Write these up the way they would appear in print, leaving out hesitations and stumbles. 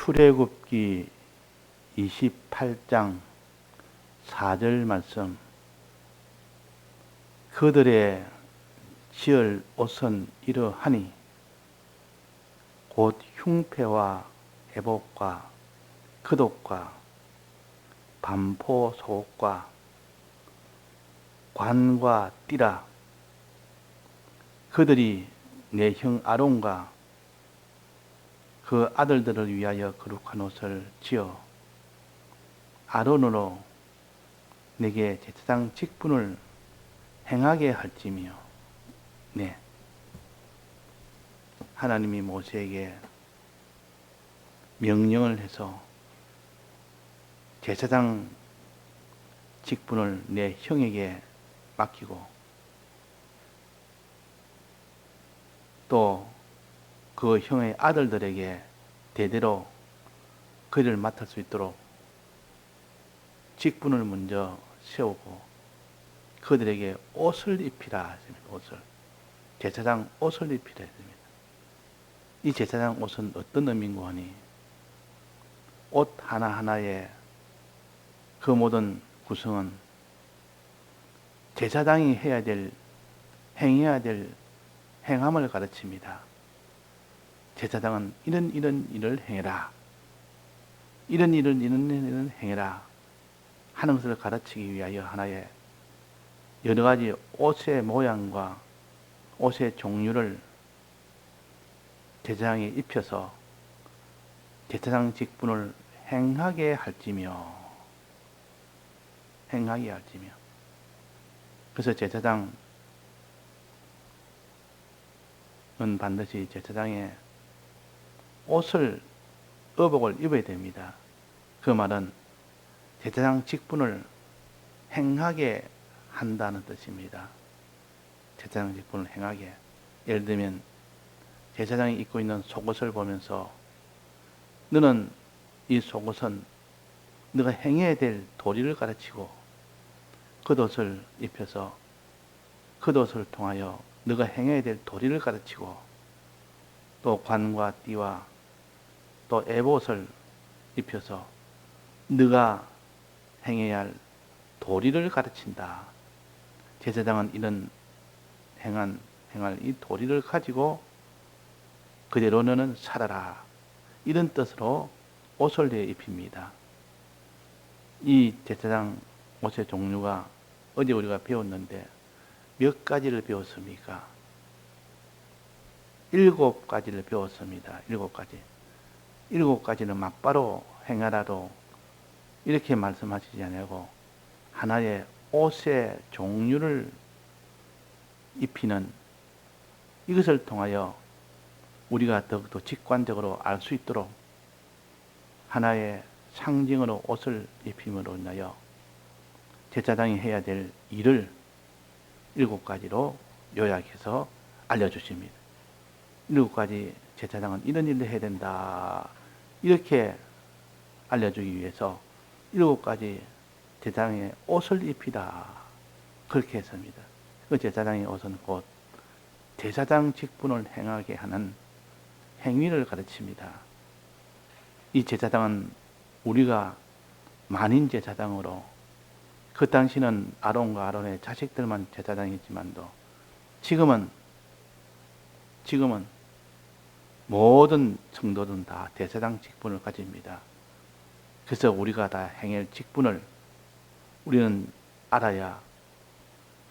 출애굽기 28장 4절 말씀. 그들의 지을 옷은 이러하니 곧 흉패와 애복과 겉옷과 반포 속옷과 관과 띠라. 그들이 내 형 아론과 그 아들들을 위하여 거룩한 옷을 지어 아론으로 내게 제사장 직분을 행하게 할지며. 네. 하나님이 모세에게 명령을 해서 제사장 직분을 내 형에게 맡기고 또 그 형의 아들들에게 대대로 그를 맡을 수 있도록 직분을 먼저 세우고 그들에게 옷을 입히라 하십니다. 옷을. 제사장 옷을 입히라 했습니다. 이 제사장 옷은 어떤 의미인고 하니 옷 하나하나의 그 모든 구성은 제사장이 해야 될, 행해야 될 행함을 가르칩니다. 제사장은 이런 일을 행해라. 이런 일을 행해라 하는 것을 가르치기 위하여 하나의 여러 가지 옷의 모양과 옷의 종류를 제사장에 입혀서 제사장 직분을 행하게 할지며. 그래서 제사장은 반드시 제사장의 옷을, 의복을 입어야 됩니다. 그 말은 제사장 직분을 행하게 한다는 뜻입니다. 제사장 직분을 행하게. 예를 들면 제사장이 입고 있는 속옷을 보면서 너는 이 속옷은 너가 행해야 될 도리를 가르치고 겉옷을 입혀서 겉옷을 통하여 너가 행해야 될 도리를 가르치고 또 관과 띠와 또 에봇을 입혀서 너가 행해야 할 도리를 가르친다. 제사장은 이런 행할 이 도리를 가지고 그대로 너는 살아라. 이런 뜻으로 옷을 내 입힙니다. 이 제사장 옷의 종류가 어제 우리가 배웠는데 몇 가지를 배웠습니까? 7가지를 배웠습니다. 7가지. 7가지는 막바로 행하라로 이렇게 말씀하시지 않고 하나의 옷의 종류를 입히는 이것을 통하여 우리가 더욱더 직관적으로 알 수 있도록 하나의 상징으로 옷을 입힘으로 인하여 제사장이 해야 될 일을 7가지로 요약해서 알려주십니다. 7가지 제사장은 이런 일을 해야 된다. 이렇게 알려주기 위해서 7가지 제사장의 옷을 입히다. 그렇게 했습니다. 그 제사장의 옷은 곧 제사장 직분을 행하게 하는 행위를 가르칩니다. 이 제사장은 우리가 만인 제사장으로 그 당시는 아론과 아론의 자식들만 제사장이지만도 지금은 모든 성도들은 다 제사장 직분을 가집니다. 그래서 우리가 다 행할 직분을 우리는 알아야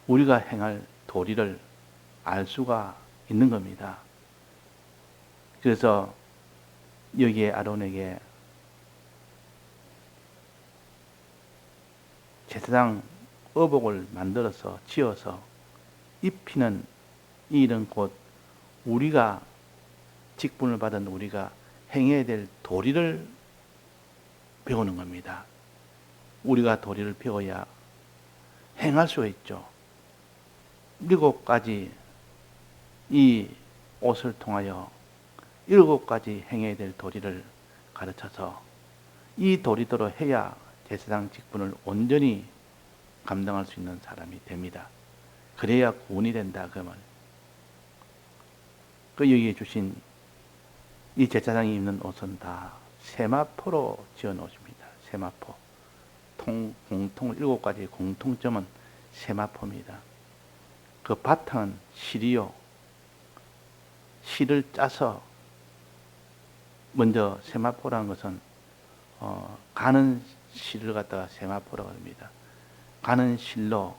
우리가 행할 도리를 알 수가 있는 겁니다. 그래서 여기에 아론에게 제사장 의복을 만들어서 지어서 입히는 이 일은 곧 우리가 직분을 받은 우리가 행해야 될 도리를 배우는 겁니다. 우리가 도리를 배워야 행할 수가 있죠. 7가지 이 옷을 통하여 7가지 행해야 될 도리를 가르쳐서 이 도리대로 해야 제사장 직분을 온전히 감당할 수 있는 사람이 됩니다. 그래야 구원이 된다. 그 말. 그 여기에 주신 이 제사장이 입는 옷은 다 세마포로 지어 놓으십니다. 세마포. 공통 7가지 공통점은 세마포입니다. 그 바탕은 실이요. 실을 짜서 먼저 세마포라는 것은 가는 실을 갖다가 세마포라고 합니다. 가는 실로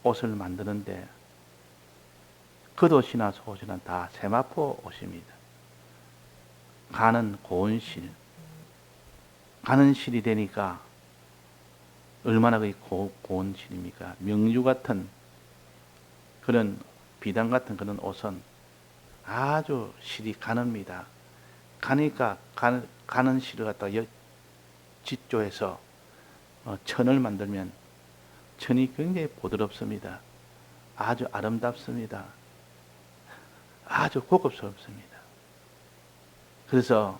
옷을 만드는데 겉옷이나 속옷이나 다 세마포 옷입니다. 가는 고운 실. 가는 실이 되니까 얼마나 고운 실입니까? 명주 같은 그런 비단 같은 그런 옷은 아주 실이 가늡니다. 가니까 가는 실을 갖다가 직조해서 천을 만들면 천이 굉장히 부드럽습니다. 아주 아름답습니다. 아주 고급스럽습니다. 그래서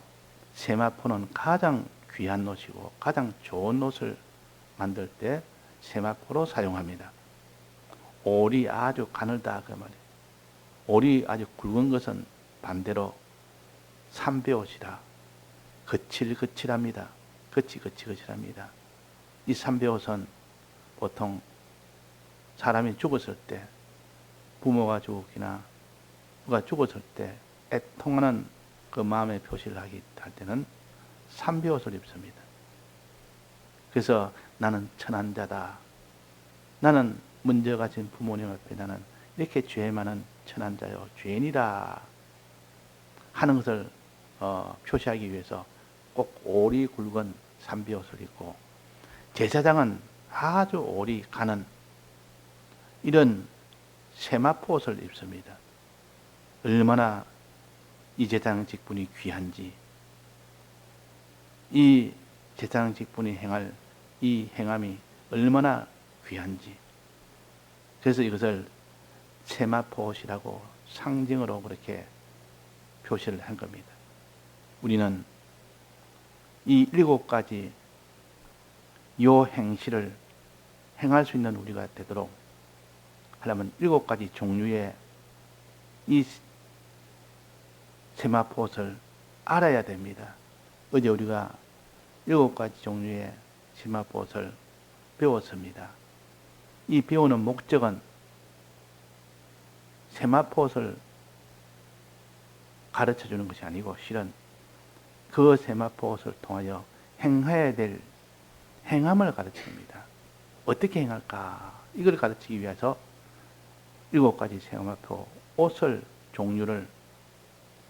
세마포는 가장 귀한 옷이고 가장 좋은 옷을 만들 때 세마포로 사용합니다. 올이 아주 가늘다 그 말이에요. 올이 아주 굵은 것은 반대로 삼배옷이라 거칠거칠합니다. 거칠거칠합니다. 이 삼배옷은 보통 사람이 죽었을 때 부모가 죽었거나 누가 죽었을 때 애통하는 그 마음의 표시를 할 때는 삼배옷을 입습니다. 그래서 나는 천한 자다. 나는 먼저 가진 부모님 앞에 나는 이렇게 죄 많은 천한 자요 죄인이라 하는 것을 표시하기 위해서 꼭 올이 굵은 삼배옷을 입고, 제사장은 아주 올이 가는 이런 세마포 옷을 입습니다. 얼마나 이 제사장 직분이 귀한지, 이 제사장 직분이 행할 이 행함이 얼마나 귀한지, 그래서 이것을 세마포 옷이라고 상징으로 그렇게 표시를 한 겁니다. 우리는 이 7가지 요 행실을 행할 수 있는 우리가 되도록 하려면 7가지 종류의 이 세마포 옷을 알아야 됩니다. 어제 우리가 7가지 종류의 세마포 옷을 배웠습니다. 이 배우는 목적은 세마포 옷을 가르쳐 주는 것이 아니고 실은 그 세마포 옷을 통하여 행해야 될 행함을 가르칩니다. 어떻게 행할까? 이걸 가르치기 위해서 7가지 세마포 옷을 종류를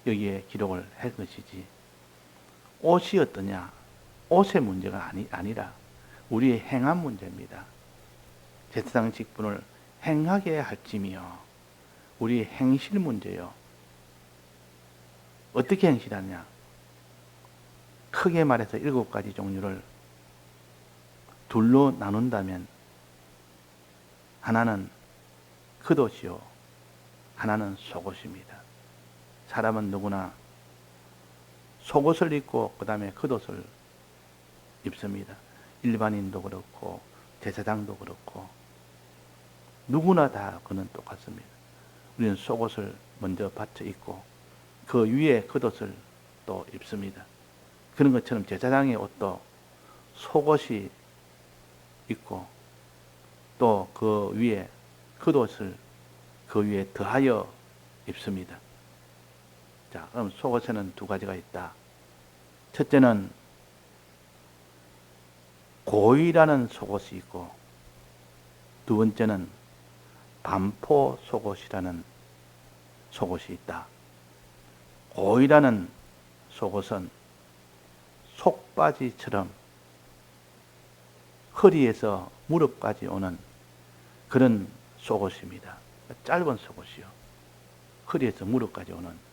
여기에 기록을 할 것이지, 옷이 어떠냐? 옷의 문제가 아니라 우리의 행함 문제입니다. 제사장 직분을 행하게 할지며 우리의 행실 문제요. 어떻게 행실하냐? 크게 말해서 7가지 종류를 둘로 나눈다면 하나는 겉옷이요, 하나는 속옷입니다. 사람은 누구나 속옷을 입고 그 다음에 겉옷을 입습니다. 일반인도 그렇고 제사장도 그렇고 누구나 다 그는 똑같습니다. 우리는 속옷을 먼저 받쳐 입고 그 위에 겉옷을 또 입습니다. 그런 것처럼 제사장의 옷도 속옷이 있고 또 그 위에 겉옷을 그 위에 더하여 입습니다. 자, 그럼 속옷에는 2가지가 있다. 첫째는 고이라는 속옷이 있고, 두 번째는 반포 속옷이라는 속옷이 있다. 고이라는 속옷은 속바지처럼 허리에서 무릎까지 오는 그런 속옷입니다. 짧은 속옷이요. 허리에서 무릎까지 오는.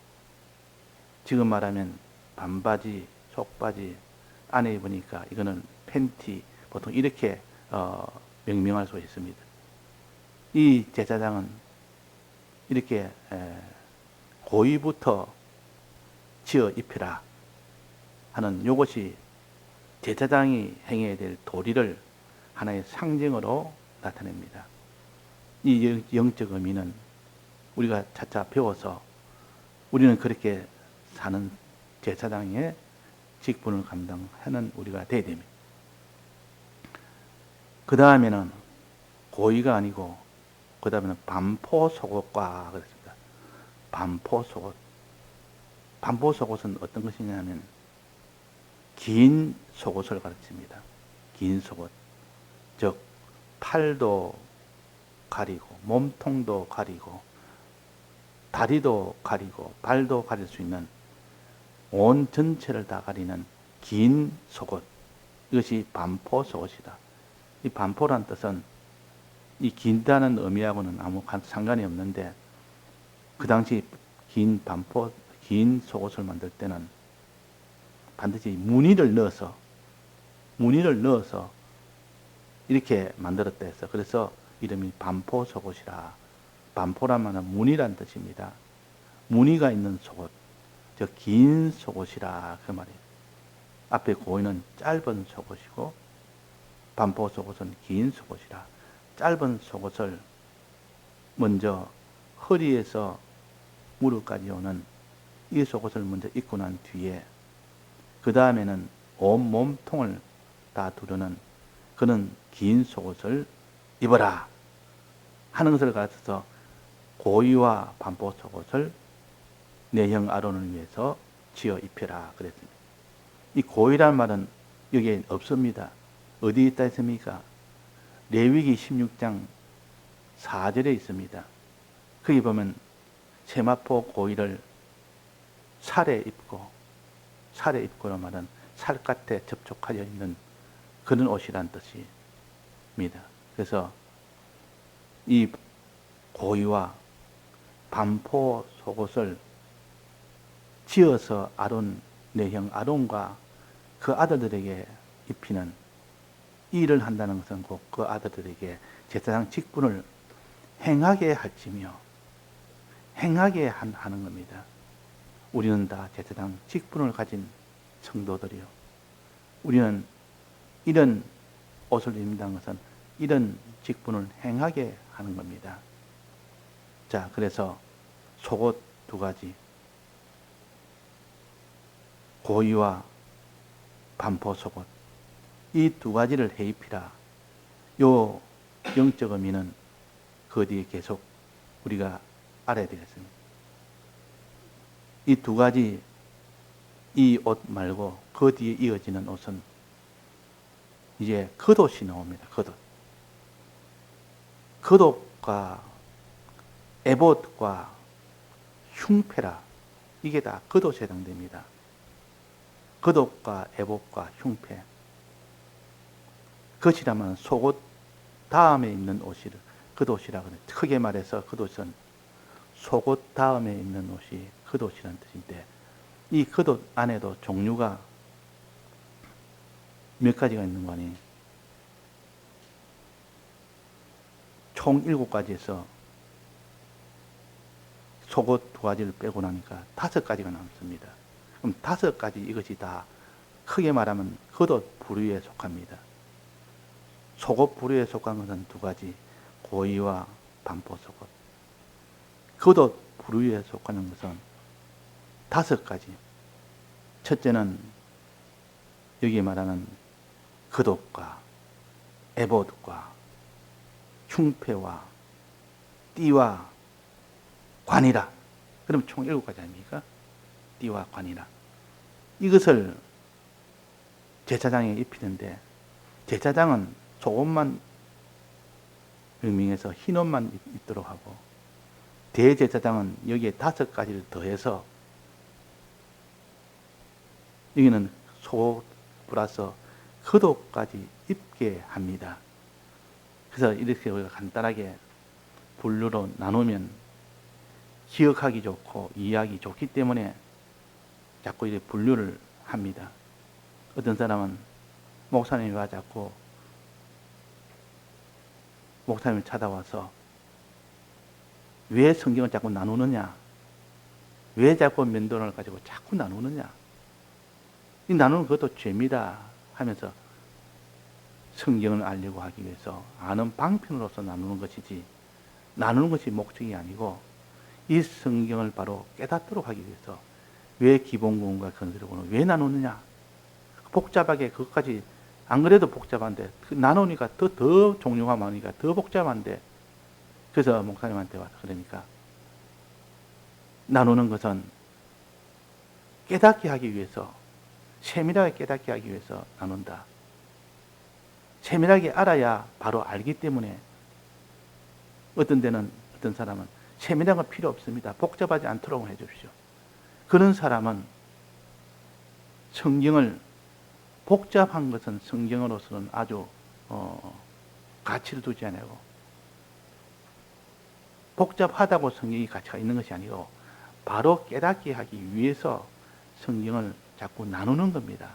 지금 말하면 반바지, 속바지, 안에 입으니까 이거는 팬티, 보통 이렇게 명명할 수 있습니다. 이 제사장은 이렇게 고의부터 지어 입혀라 하는 이것이 제사장이 행해야 될 도리를 하나의 상징으로 나타냅니다. 이 영적 의미는 우리가 차차 배워서 우리는 그렇게 사는 제사장의 직분을 감당하는 우리가 돼야 됩니다. 그 다음에는 고의가 아니고 그 다음에는 반포속옷과 그랬습니다. 반포속옷. 반포속옷은 어떤 것이냐면 긴 속옷을 가르칩니다. 긴 속옷. 즉 팔도 가리고 몸통도 가리고 다리도 가리고 발도 가릴 수 있는 온 전체를 다 가리는 긴 속옷. 이것이 반포속옷이다. 이 반포란 뜻은 이 긴다는 의미하고는 아무 상관이 없는데 그 당시 긴 속옷을 만들 때는 반드시 무늬를 넣어서 이렇게 만들었다 해서 그래서 이름이 반포속옷이라. 반포란 말은 무늬란 뜻입니다. 무늬가 있는 속옷, 즉 긴 속옷이라 그 말이에요. 앞에 고의는 짧은 속옷이고 반포 속옷은 긴 속옷이라. 짧은 속옷을 먼저 허리에서 무릎까지 오는 이 속옷을 먼저 입고 난 뒤에 그 다음에는 온 몸통을 다 두르는 그런 긴 속옷을 입어라 하는 것을 가르쳐서 고의와 반포 속옷을 내 형 아론을 위해서 지어 입혀라 그랬습니다. 이 고의란 말은 여기에 없습니다. 어디 있다 했습니까? 레위기 16장 4절에 있습니다. 거기 보면 세마포 고의를 살에 입고란 말은 살갗에 접촉하여 있는 그런 옷이란 뜻입니다. 그래서 이 고의와 반포 속옷을 지어서 내 형 아론과 그 아들들에게 입히는 이 일을 한다는 것은 곧 그 아들들에게 제사장 직분을 행하게 할지며 행하게 하는 겁니다. 우리는 다 제사장 직분을 가진 성도들이요. 우리는 이런 옷을 입는다는 것은 이런 직분을 행하게 하는 겁니다. 자, 그래서 속옷 두 가지, 고의와 반포 속옷, 이 두 가지를 해입히라. 요 영적 의미는 그 뒤에 계속 우리가 알아야 되겠습니다. 이 두 가지, 이 옷 말고 그 뒤에 이어지는 옷은 이제 겉옷이 나옵니다. 겉옷과 에봇과 흉패라. 이게 다 겉옷에 해당됩니다. 겉옷과 에봇과 흉패. 겉이라면 속옷 다음에 입는 옷이 겉옷이라 그래요. 크게 말해서 겉옷은 속옷 다음에 입는 옷이 겉옷이라는 뜻인데 이 겉옷 안에도 종류가 몇 가지가 있는 거 아니에요. 총 7가지에서 속옷 2가지를 빼고 나니까 5가지가 남습니다. 그럼 5가지 이것이 다 크게 말하면 겉옷 부류에 속합니다. 속옷 부류에 속한 것은 2가지, 고의와 반포 속옷. 겉옷 부류에 속하는 것은 5가지. 첫째는 여기 말하는 겉옷과 에봇과 흉패와 띠와 관이라. 그럼 총 7가지 아닙니까? 띠와 관이라. 이것을 제사장에 입히는데 제사장은 속옷만 명명해서 흰 옷만 입도록 하고 대제사장은 여기에 5가지를 더해서 여기는 속옷 플러스 겉옷까지 입게 합니다. 그래서 이렇게 우리가 간단하게 분류로 나누면 기억하기 좋고 이해하기 좋기 때문에 자꾸 이렇게 분류를 합니다. 어떤 사람은 목사님이 와 자꾸 목사님을 찾아와서 왜 성경을 자꾸 나누느냐? 왜 자꾸 면도를 가지고 자꾸 나누느냐? 이 나누는 것도 죄입니다 하면서 성경을 알려고 하기 위해서 아는 방편으로서 나누는 것이지 나누는 것이 목적이 아니고 이 성경을 바로 깨닫도록 하기 위해서 왜 기본구원과 건설구원을 왜 나누느냐? 복잡하게 그것까지 안 그래도 복잡한데 나누니까 더 종류가 많으니까 더 복잡한데, 그래서 목사님한테 와서 그러니까 나누는 것은 깨닫게 하기 위해서, 세밀하게 깨닫게 하기 위해서 나눈다. 세밀하게 알아야 바로 알기 때문에, 어떤 데는 어떤 사람은 세밀한 건 필요 없습니다. 복잡하지 않도록 해주십시오. 그런 사람은 성경을, 복잡한 것은 성경으로서는 아주 가치를 두지 않고, 복잡하다고 성경이 가치가 있는 것이 아니고 바로 깨닫게 하기 위해서 성경을 자꾸 나누는 겁니다.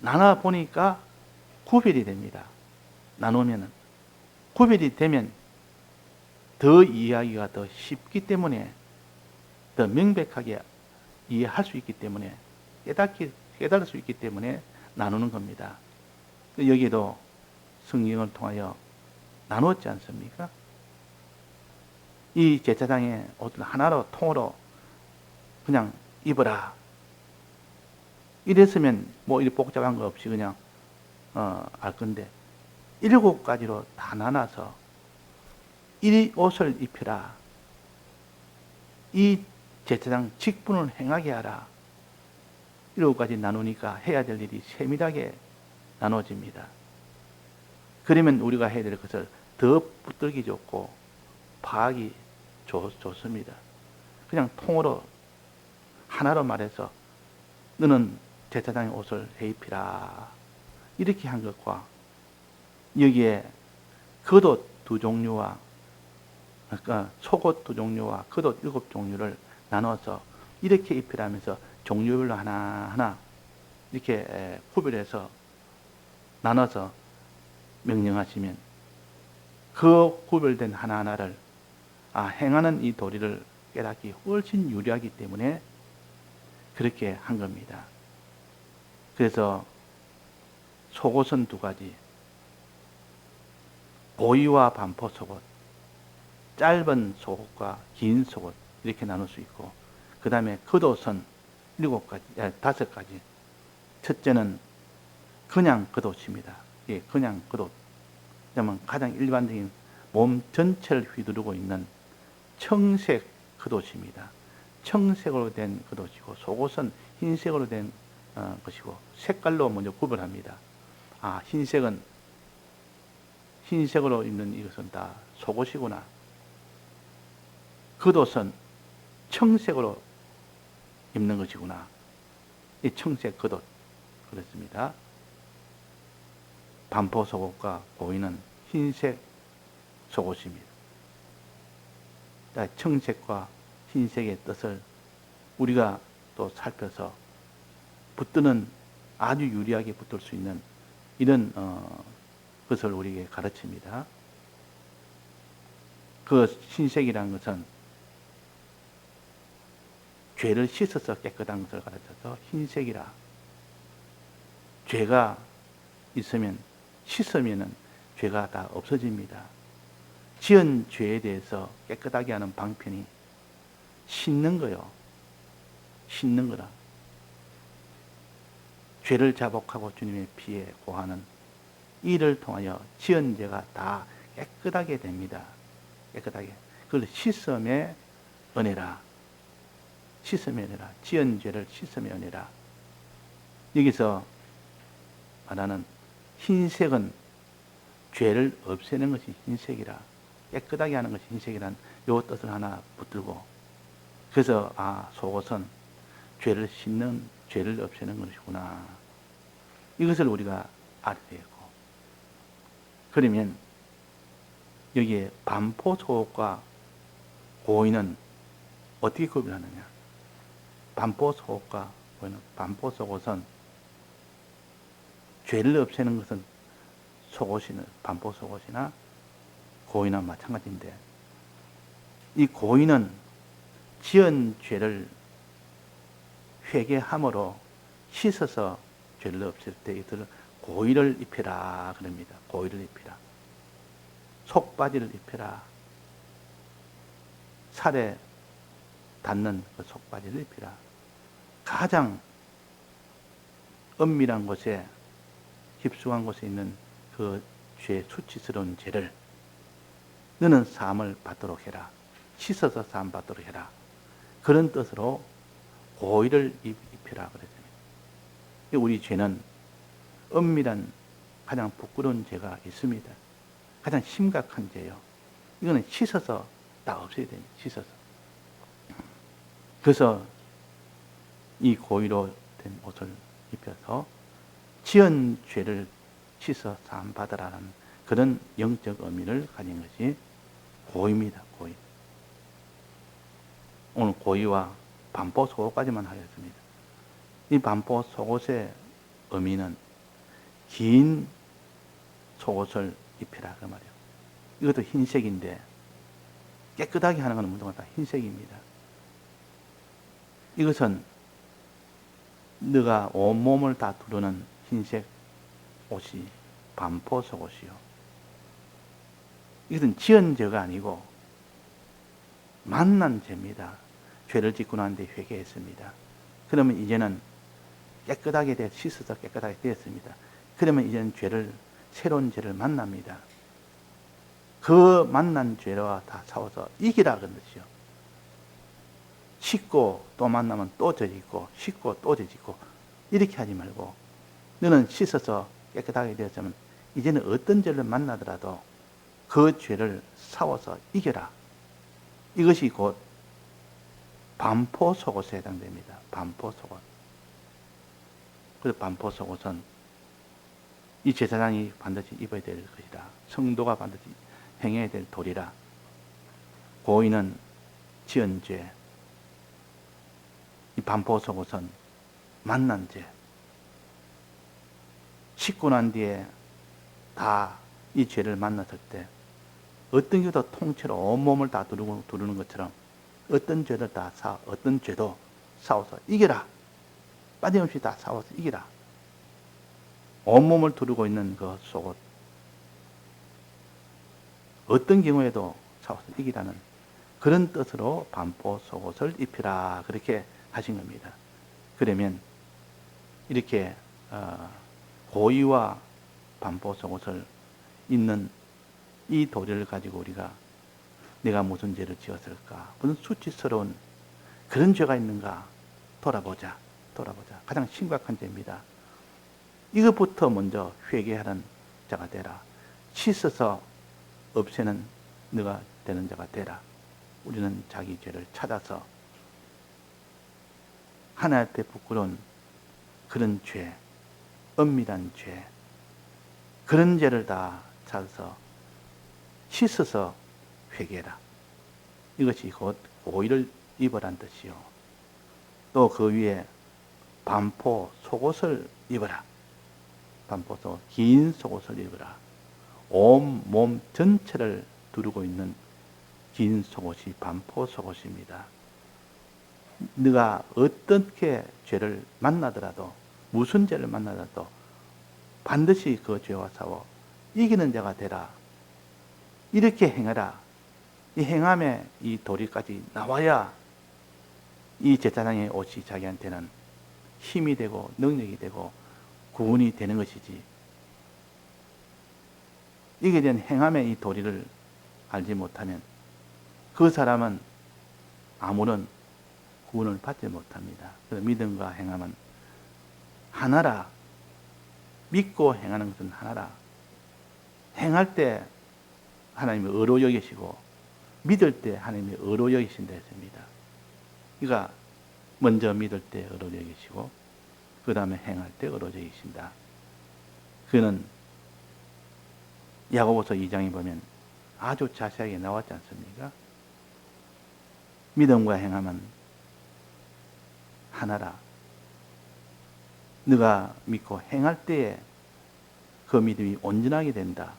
나눠 보니까 구별이 됩니다. 나누면은 구별이 되면 더 이해하기가 더 쉽기 때문에, 더 명백하게 이해할 수 있기 때문에, 깨달을 수 있기 때문에 나누는 겁니다. 여기도 성경을 통하여 나누었지 않습니까? 이 제사장의 옷을 하나로 통으로 그냥 입어라. 이랬으면 뭐 이렇게 복잡한 거 없이 그냥 알 건데, 7가지로 다 나눠서 이 옷을 입혀라. 이 제사장 직분을 행하게 하라. 7가지 나누니까 해야 될 일이 세밀하게 나눠집니다. 그러면 우리가 해야 될 것을 더 붙들기 좋고 파악이 좋습니다. 그냥 통으로 하나로 말해서 너는 제사장의 옷을 해 입히라. 이렇게 한 것과 여기에 겉옷 2종류와, 그러니까 속옷 2종류와 겉옷 7종류를 나눠서 이렇게 입히라면서 종류별로 하나하나 이렇게 구별해서 나눠서 명령하시면 그 구별된 하나하나를 행하는 이 도리를 깨닫기 훨씬 유리하기 때문에 그렇게 한 겁니다. 그래서 속옷은 2가지, 보이와 반포 속옷, 짧은 속옷과 긴 속옷 이렇게 나눌 수 있고, 그 다음에 겉옷은 5가지. 첫째는 그냥 겉옷입니다. 예, 그냥 겉옷. 그러면 가장 일반적인 몸 전체를 휘두르고 있는 청색 겉옷입니다. 청색으로 된 겉옷이고, 속옷은 흰색으로 된 것이고, 색깔로 먼저 구별합니다. 흰색으로 입는 이것은 다 속옷이구나. 겉옷은 청색으로 입는 것이구나. 이 청색 겉옷. 그렇습니다. 반포 속옷과 보이는 흰색 속옷입니다. 청색과 흰색의 뜻을 우리가 또 살펴서 붙드는, 아주 유리하게 붙들 수 있는 이런 것을 우리에게 가르칩니다. 그 흰색이라는 것은 죄를 씻어서 깨끗한 것을 가르쳐서 흰색이라. 죄가 있으면, 씻으면 죄가 다 없어집니다. 지은 죄에 대해서 깨끗하게 하는 방편이 씻는 거요. 씻는 거라. 죄를 자복하고 주님의 피에 고하는 이를 통하여 지은 죄가 다 깨끗하게 됩니다. 깨끗하게. 그걸 씻음의 은혜라. 씻음의 은혜라. 지은 죄를 씻음의 은혜라. 여기서 말하는 흰색은 죄를 없애는 것이 흰색이라. 깨끗하게 하는 것이 흰색이란 요 뜻을 하나 붙들고, 그래서 속옷은 죄를 씻는, 죄를 없애는 것이구나. 이것을 우리가 알아야 되고, 그러면 여기에 반포 속옷과 고인은 어떻게 구별하느냐? 반포 속옷과 고인은, 반포 속옷은 죄를 없애는 것은 속옷이나 반포 속옷이나 고인은 마찬가지인데, 이 고인은 지은 죄를 회개함으로 씻어서 죄를 없앨 때 이들을 고의를 입혀라 그럽니다. 고의를 입히라. 속바지를 입혀라. 살에 닿는 그 속바지를 입히라. 가장 은밀한 곳에 깊숙한 곳에 있는 그 죄, 수치스러운 죄를 너는 사함을 받도록 해라. 씻어서 사함 받도록 해라. 그런 뜻으로 고의를 입히라 그랬습니다. 우리 죄는 은밀한 가장 부끄러운 죄가 있습니다. 가장 심각한 죄요. 이거는 씻어서 다 없애야 됩니다. 씻어서. 그래서 이 고의로 된 옷을 입혀서 지은 죄를 씻어 사함 받으라는 그런 영적 의미를 가진 것이 고의입니다. 고의. 오늘 고의와 반포 속옷까지만 하겠습니다. 이 반포 속옷의 의미는 긴 속옷을 입히라 그 말이에요. 이것도 흰색인데 깨끗하게 하는 것은 모두 다 흰색입니다. 이것은 너가 온몸을 다 두르는 흰색 옷이 반포 속옷이요. 이것은 지은 죄가 아니고 만난 죄입니다. 죄를 짓고 난 뒤에 회개했습니다. 그러면 이제는 깨끗하게 씻어서 깨끗하게 되었습니다. 그러면 이제는 새로운 죄를 만납니다. 그 만난 죄와 다 싸워서 이기라 그런 뜻이요. 씻고 또 만나면 또 죄짓고 씻고 또 죄짓고 이렇게 하지 말고 너는 씻어서 깨끗하게 되었으면 이제는 어떤 죄를 만나더라도 그 죄를 싸워서 이겨라. 이것이 곧 반포 속옷에 해당됩니다. 반포 속옷. 그래서 반포 속옷은 이 제사장이 반드시 입어야 될 것이라. 성도가 반드시 행해야 될 도리라. 고의는 지은 죄. 이 반포 속옷은 만난 죄. 씻고 난 뒤에 다 이 죄를 만났을 때 어떤 죄도 통째로 온몸을 다 두르는 것처럼 어떤 죄도 싸워서 이겨라. 빠짐없이 다 싸워서 이기라. 온몸을 두르고 있는 그 속옷. 어떤 경우에도 싸워서 이기라는 그런 뜻으로 반포 속옷을 입히라. 그렇게 하신 겁니다. 그러면 이렇게 고의와 반포 속옷을 입는 이 도리를 가지고 우리가 내가 무슨 죄를 지었을까? 무슨 수치스러운 그런 죄가 있는가? 돌아보자. 가장 심각한 죄입니다. 이것부터 먼저 회개하는 자가 되라. 씻어서 없애는 너가 되는 자가 되라. 우리는 자기 죄를 찾아서 하나님 앞에 부끄러운 그런 죄, 은밀한 죄, 그런 죄를 다 찾아서 씻어서 회개라. 이것이 곧 고의를 입으란 뜻이요. 또 그 위에 반포 속옷을 입어라. 반포 속옷, 긴 속옷을 입어라. 온 몸 전체를 두르고 있는 긴 속옷이 반포 속옷입니다. 네가 어떻게 죄를 만나더라도 무슨 죄를 만나더라도 반드시 그 죄와 싸워 이기는 자가 되라. 이렇게 행하라. 이 행함에 이 도리까지 나와야 이 제사장의 옷이 자기한테는 힘이 되고 능력이 되고 구원이 되는 것이지. 이게 된 행함의 이 도리를 알지 못하면 그 사람은 아무런 구원을 받지 못합니다. 그래서 믿음과 행함은 하나라. 믿고 행하는 것은 하나라. 행할 때 하나님이 의로 여기시고 믿을 때 하나님이 의로 여기신다 했습니다. 그러니까 먼저 믿을 때 의로 여기시고 그 다음에 행할 때 의로 여기신다. 그는 야고보서 2장에 보면 아주 자세하게 나왔지 않습니까? 믿음과 행함은 하나라. 네가 믿고 행할 때에 그 믿음이 온전하게 된다.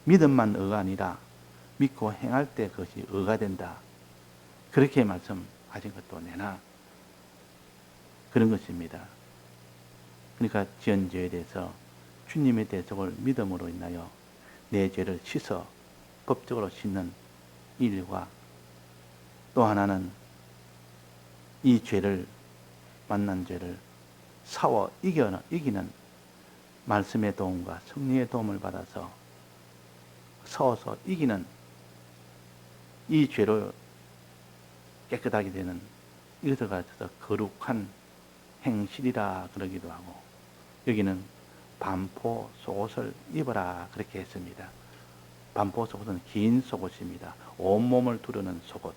믿음만 의가 아니라 믿고 행할 때 그것이 의가 된다. 그렇게 말씀하신 것도 내나 그런 것입니다. 그러니까 지은 죄에 대해서 주님의 대속을 믿음으로 인하여 내 죄를 씻어 법적으로 씻는 일과 또 하나는 이 죄를 만난 죄를 싸워 이기는 말씀의 도움과 성령의 도움을 받아서 싸워서 이기는 이 죄로 깨끗하게 되는 이것을 가르쳐서 거룩한 행실이라 그러기도 하고, 여기는 반포 속옷을 입어라 그렇게 했습니다. 반포 속옷은 긴 속옷입니다. 온몸을 두르는 속옷.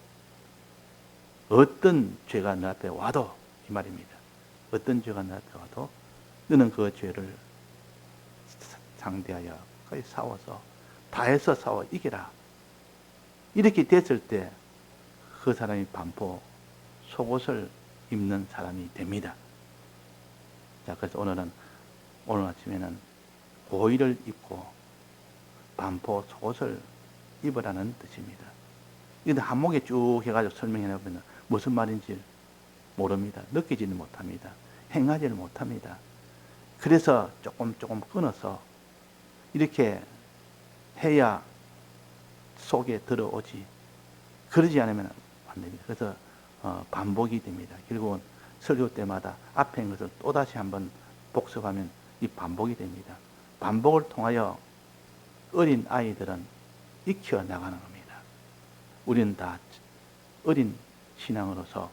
어떤 죄가 너 앞에 와도 이 말입니다. 어떤 죄가 너 앞에 와도 너는 그 죄를 상대하여 거의 싸워서 다해서 싸워 이기라. 이렇게 됐을 때 그 사람이 반포 속옷을 입는 사람이 됩니다. 자, 그래서 오늘 아침에는 고의를 입고 반포 속옷을 입으라는 뜻입니다. 이건 한목에 쭉 해가지고 설명해 놓으면 무슨 말인지 모릅니다. 느끼지는 못합니다. 행하지를 못합니다. 그래서 조금 끊어서 이렇게 해야 속에 들어오지. 그러지 않으면 안 됩니다. 그래서 반복이 됩니다. 결국은 설교 때마다 앞에 있는 것을 또다시 한번 복습하면 이 반복이 됩니다. 반복을 통하여 어린 아이들은 익혀 나가는 겁니다. 우리는 다 어린 신앙으로서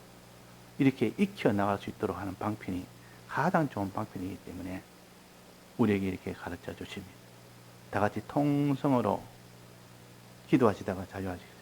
이렇게 익혀 나갈 수 있도록 하는 방편이 가장 좋은 방편이기 때문에 우리에게 이렇게 가르쳐 주십니다. 다 같이 통성으로 기도하시다가 자유하시겠습니다.